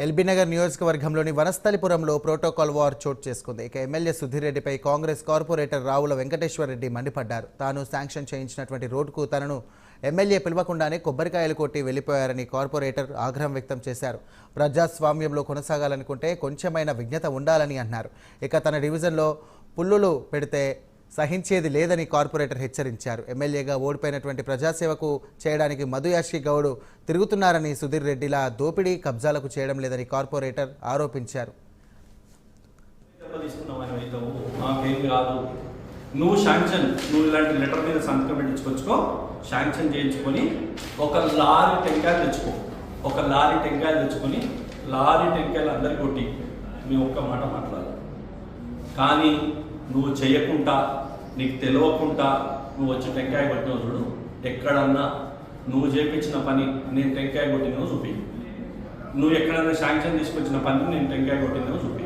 ఎల్బీనగర్ నియోజకవర్గంలోని వనస్థలిపురంలో protocol war చోటు చేసుకుంది. ఇక ఎమ్మెల్యే సుధీర్ రెడ్డిపై కాంగ్రెస్ కార్పొరేటర్ రావుల వెంకటేశ్వర్ రెడ్డి మండిపడ్డారు. తాను శాంక్షన్ చేయించినటువంటి రోడ్డుకు తనను ఎమ్మెల్యే పిలవకుండానే కొబ్బరికాయలు కొట్టి వెళ్లిపోయారని కార్పొరేటర్ ఆగ్రహం వ్యక్తం చేశారు. ప్రజాస్వామ్యంలో కొనసాగాలనుకుంటే కొంచెమైనా విజ్ఞత ఉండాలని అన్నారు. ఇక తన డివిజన్లో పుల్లులు పెడితే సహించేది లేదని కార్పొరేటర్ హెచ్చరించారు. ఎమ్మెల్యేగా ఓడిపోయినటువంటి ప్రజాసేవకు చేయడానికి మధుయాష్కి గౌడ్ తిరుగుతున్నారని, సుధీర్ రెడ్డిలా దోపిడీ కబ్జాలకు చేయడం లేదని కార్పొరేటర్ ఆరోపించారు. నువ్వు ఇలాంటి లెటర్ మీద సంతకం పెట్టించుకొచ్చుకో, శాంక్షన్ చేయించుకొని ఒక లారీ టెంకాయలు తెచ్చుకొని లారీ టెంకాయలు అందరికీ కొట్టి నీ ఒక్క మాట మాట్లాడాలి. కానీ నువ్వు చేయకుండా, నీకు తెలియకుండా నువ్వు వచ్చి టెంకాయ కొట్టినావు చూడు, ఎక్కడన్నా నువ్వు చేయించిన పని నేను టెంకాయ కొట్టినావు చూపి, నువ్వు ఎక్కడన్నా శాంక్షన్ తీసుకొచ్చిన పని నేను టెంకాయ కొట్టినావు చూపి.